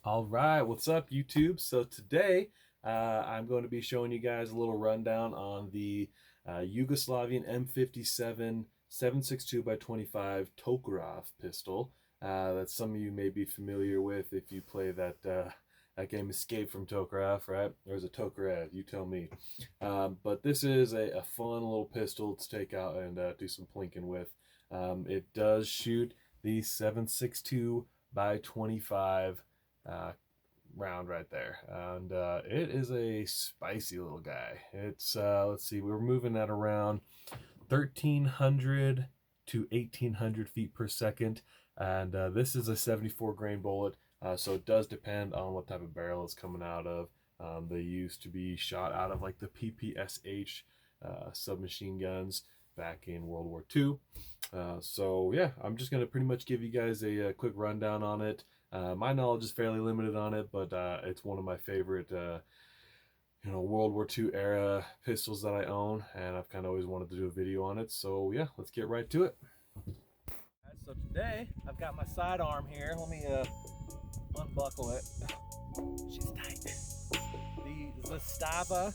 All right, what's up, YouTube? So today I'm going to be showing you guys a little rundown on the Yugoslavian M57 7.62 by 25 Tokarev pistol that some of you may be familiar with if you play that game Escape from Tokarev, right? Or is it Tokarev? You tell me. But this is a fun little pistol to take out and do some plinking with. It does shoot the 7.62 by 25 uh, round right there, and it is a spicy little guy. It's let's see, we were moving at around 1,300 to 1,800 feet per second, and this is a 74 grain bullet, so it does depend on what type of barrel it's coming out of. They used to be shot out of like the PPSH submachine guns back in World War II. So yeah, I'm just gonna pretty much give you guys a quick rundown on it. My knowledge is fairly limited on it, but it's one of my favorite, World War II era pistols that I own, and I've kind of always wanted to do a video on it. So yeah, let's get right to it. So today I've got my sidearm here. Let me unbuckle it. She's tight. The Zastava,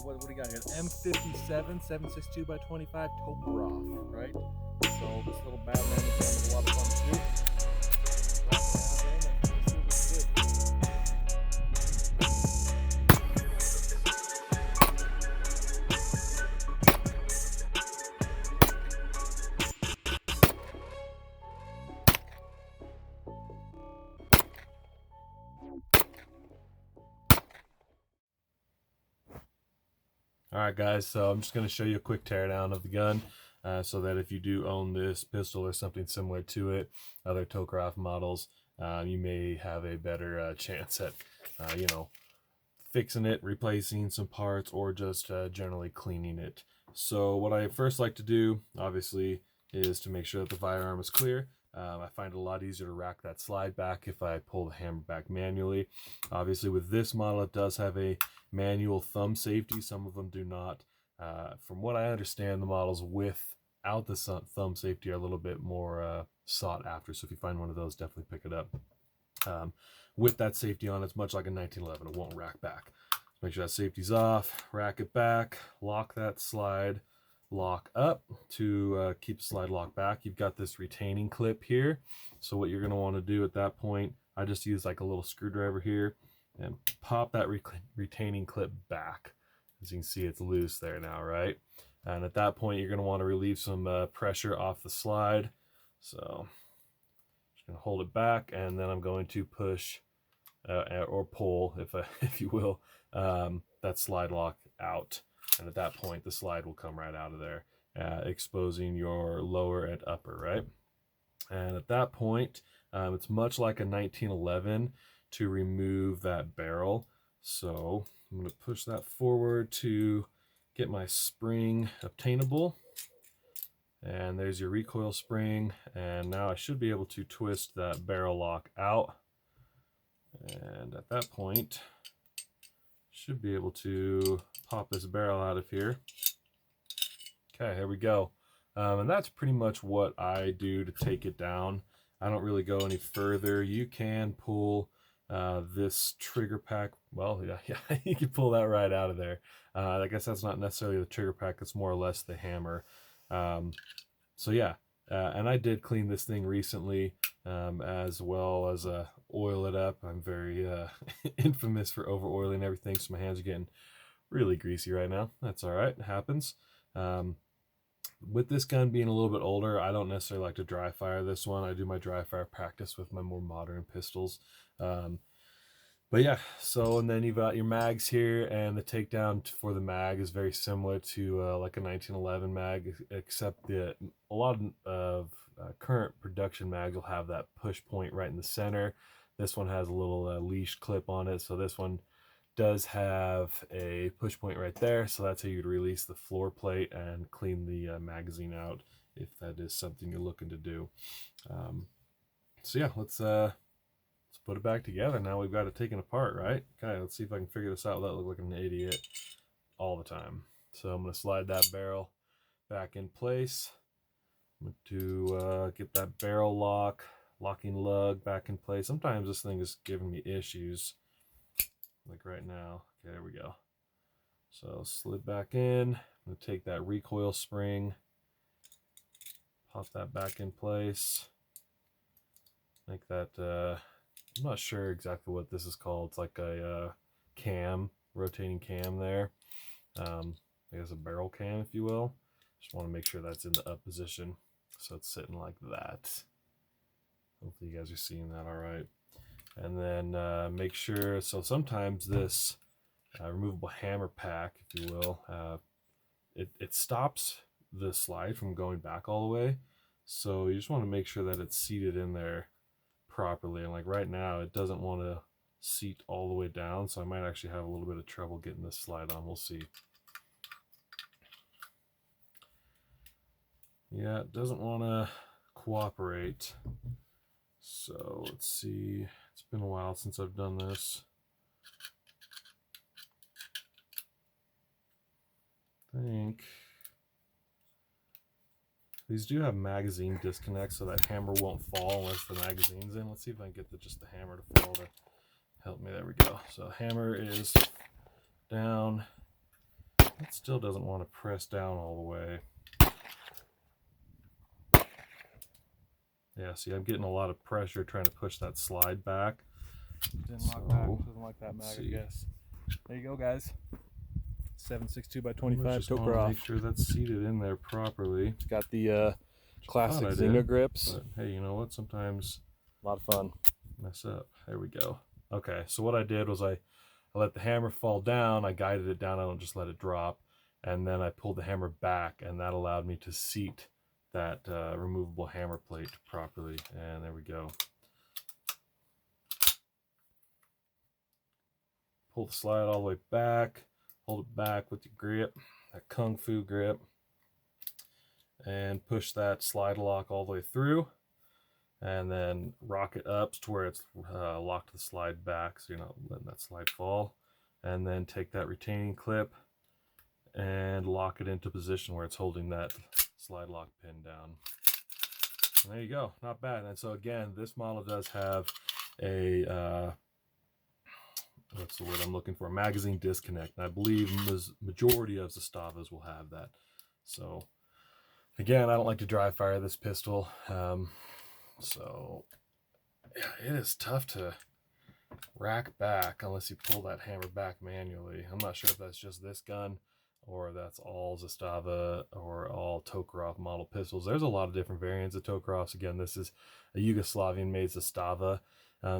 what do you got here? M57 7.62 by 25 Tokarev, right? So this little bad man is having a lot of fun too. All right, guys, so I'm just going to show you a quick teardown of the gun so that if you do own this pistol or something similar to it, other Tokarev models, you may have a better chance at, fixing it, replacing some parts, or just generally cleaning it. So what I first like to do, obviously, is to make sure that the firearm is clear. I find it a lot easier to rack that slide back if I pull the hammer back manually. Obviously, with this model, it does have a manual thumb safety. Some of them do not. From what I understand, the models without the thumb safety are a little bit more sought after. So if you find one of those, definitely pick it up. With that safety on, it's much like a 1911. It won't rack back. Make sure that safety's off, rack it back, lock that slide lock up to keep the slide lock back. You've got this retaining clip here. So what you're going to want to do at that point, I just use like a little screwdriver here and pop that retaining clip back. As you can see, it's loose there now, right? And at that point, you're going to want to relieve some pressure off the slide. So just going to hold it back, and then I'm going to push or pull, if you will, that slide lock out. And at that point, the slide will come right out of there, exposing your lower and upper, right? And at that point, it's much like a 1911 to remove that barrel. So I'm going to push that forward to get my spring obtainable. And there's your recoil spring. And now I should be able to twist that barrel lock out. And at that point, should be able to pop this barrel out of here. Okay, here we go. And that's pretty much what I do to take it down. I don't really go any further. You can pull this trigger pack. Well, yeah, you can pull that right out of there. I guess that's not necessarily the trigger pack. It's more or less the hammer. So yeah, and I did clean this thing recently, as well as oil it up. I'm very infamous for over oiling everything, so my hands are getting really greasy right now. That's all right, it happens. With this gun being a little bit older, I don't necessarily like to dry fire this one. I do my dry fire practice with my more modern pistols. But yeah, so and then you've got your mags here, and the takedown for the mag is very similar to like a 1911 mag, except a lot of current production mags will have that push point right in the center. This one has a little leash clip on it, so this one does have a push point right there, so that's how you'd release the floor plate and clean the magazine out if that is something you're looking to do. So yeah, let's put it back together. Now we've got it taken apart, right? Okay, let's see if I can figure this out without looking like an idiot all the time. So I'm going to slide that barrel back in place. I'm going to get that barrel lock locking lug back in place. Sometimes this thing is giving me issues, like right now. Okay, there we go. So slid back in. I'm going to take that recoil spring, pop that back in place. Make that, I'm not sure exactly what this is called. It's like a cam, rotating cam there. I guess a barrel cam, if you will. Just want to make sure that's in the up position. So it's sitting like that. Hopefully you guys are seeing that all right. And then make sure, so sometimes this removable hammer pack, if you will, it stops the slide from going back all the way. So you just want to make sure that it's seated in there properly. And like right now, it doesn't want to seat all the way down. So I might actually have a little bit of trouble getting this slide on. We'll see. Yeah, it doesn't want to cooperate. So let's see. It's been a while since I've done this. I think these do have magazine disconnects, so that hammer won't fall unless the magazine's in. Let's see if I can get just the hammer to fall to help me. There we go. So hammer is down. It still doesn't want to press down all the way. Yeah, see, I'm getting a lot of pressure trying to push that slide back. Didn't lock back. Doesn't like that mag, I guess. There you go, guys. 762 by 25 Tokarev. Make sure that's seated in there properly. It's got the classic Zinger grips. But hey, you know what? Sometimes a lot of fun. Mess up. There we go. Okay, so what I did was I let the hammer fall down. I guided it down. I don't just let it drop. And then I pulled the hammer back, and that allowed me to seat that removable hammer plate properly. And there we go. Pull the slide all the way back. Hold it back with your grip, that Kung Fu grip, and push that slide lock all the way through, and then rock it up to where it's locked the slide back, so you're not letting that slide fall. And then take that retaining clip and lock it into position where it's holding that slide lock pin down. And there you go, not bad. And so again, this model does have a what's the word I'm looking for? Magazine disconnect. And I believe the majority of Zastavas will have that. So again, I don't like to dry fire this pistol. So yeah, it is tough to rack back unless you pull that hammer back manually. I'm not sure if that's just this gun or that's all Zastava or all Tokarev model pistols. There's a lot of different variants of Tokarevs. Again, this is a Yugoslavian made Zastava.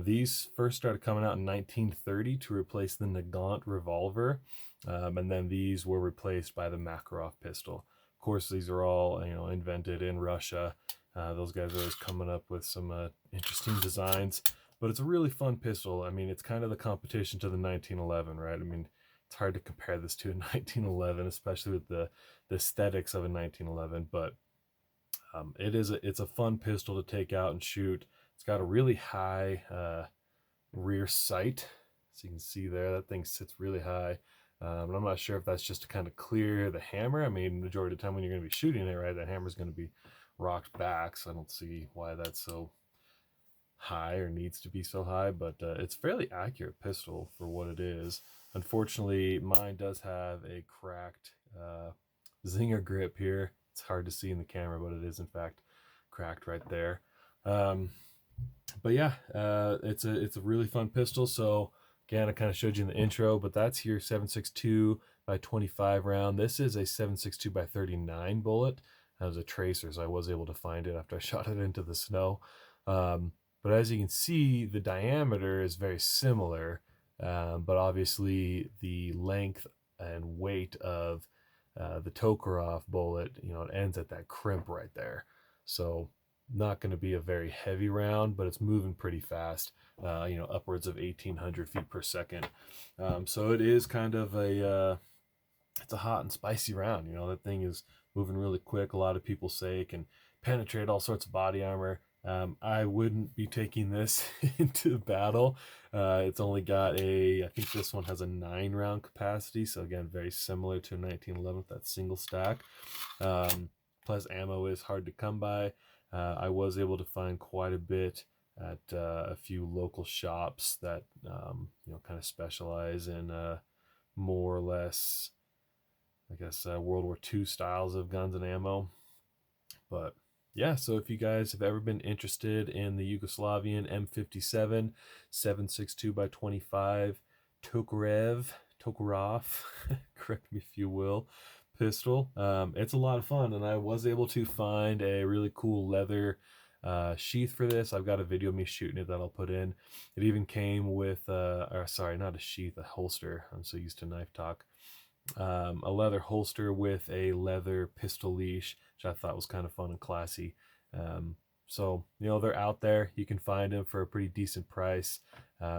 These first started coming out in 1930 to replace the Nagant revolver, and then these were replaced by the Makarov pistol. Of course, these are all invented in Russia. Those guys are always coming up with some interesting designs, but it's a really fun pistol. I mean, it's kind of the competition to the 1911, right? I mean, it's hard to compare this to a 1911, especially with the aesthetics of a 1911, but it's a fun pistol to take out and shoot. It's got a really high rear sight, so you can see there that thing sits really high. And I'm not sure if that's just to kind of clear the hammer. I mean, majority of the time when you're going to be shooting it, right, that hammer's going to be rocked back, so I don't see why that's so high or needs to be so high, but it's a fairly accurate pistol for what it is. Unfortunately, mine does have a cracked Zinger grip here. It's hard to see in the camera, but it is in fact cracked right there. But yeah, it's a really fun pistol. So again, I kind of showed you in the intro, but that's your 7.62 by 25 round. This is a 7.62 by 39 bullet. That was a tracer, so I was able to find it after I shot it into the snow. But as you can see, the diameter is very similar, but obviously the length and weight of the Tokarev bullet, it ends at that crimp right there. So not going to be a very heavy round, but it's moving pretty fast, upwards of 1,800 feet per second. So it is kind of it's a hot and spicy round. That thing is moving really quick. A lot of people say it can penetrate all sorts of body armor. I wouldn't be taking this into battle. It's only got I think this one has a 9-round capacity. So again, very similar to 1911 with that single stack. Plus ammo is hard to come by. I was able to find quite a bit at a few local shops that kind of specialize in more or less, I guess, World War II styles of guns and ammo. But yeah, so if you guys have ever been interested in the Yugoslavian M57 7.62 by 25 Tokarev, correct me if you will, pistol, it's a lot of fun, and I was able to find a really cool leather sheath for this. I've got a video of me shooting it that I'll put in. It even came with, or sorry, not a sheath, a holster. I'm so used to knife talk. A leather holster with a leather pistol leash, which I thought was kind of fun and classy. So, they're out there. You can find them for a pretty decent price.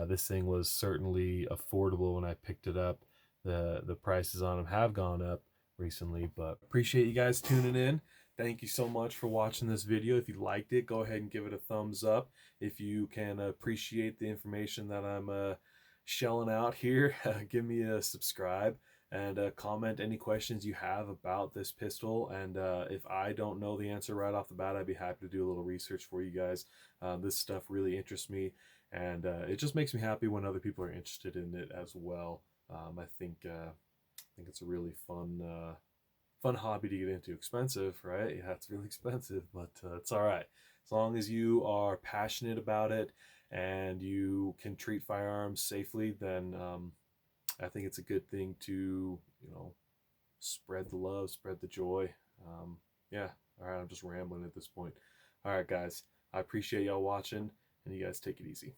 This thing was certainly affordable when I picked it up. The prices on them have gone up recently, but appreciate you guys tuning in. Thank you so much for watching this video. If you liked it, go ahead and give it a thumbs up. If you can appreciate the information that I'm shelling out here, give me a subscribe and comment any questions you have about this pistol. And if I don't know the answer right off the bat, I'd be happy to do a little research for you guys. This stuff really interests me, and it just makes me happy when other people are interested in it as well. I think it's a really fun hobby to get into. Expensive, right? Yeah, it's really expensive, but it's all right. As long as you are passionate about it and you can treat firearms safely, then I think it's a good thing to, spread the love, spread the joy. Yeah. All right. I'm just rambling at this point. All right, guys. I appreciate y'all watching, and you guys take it easy.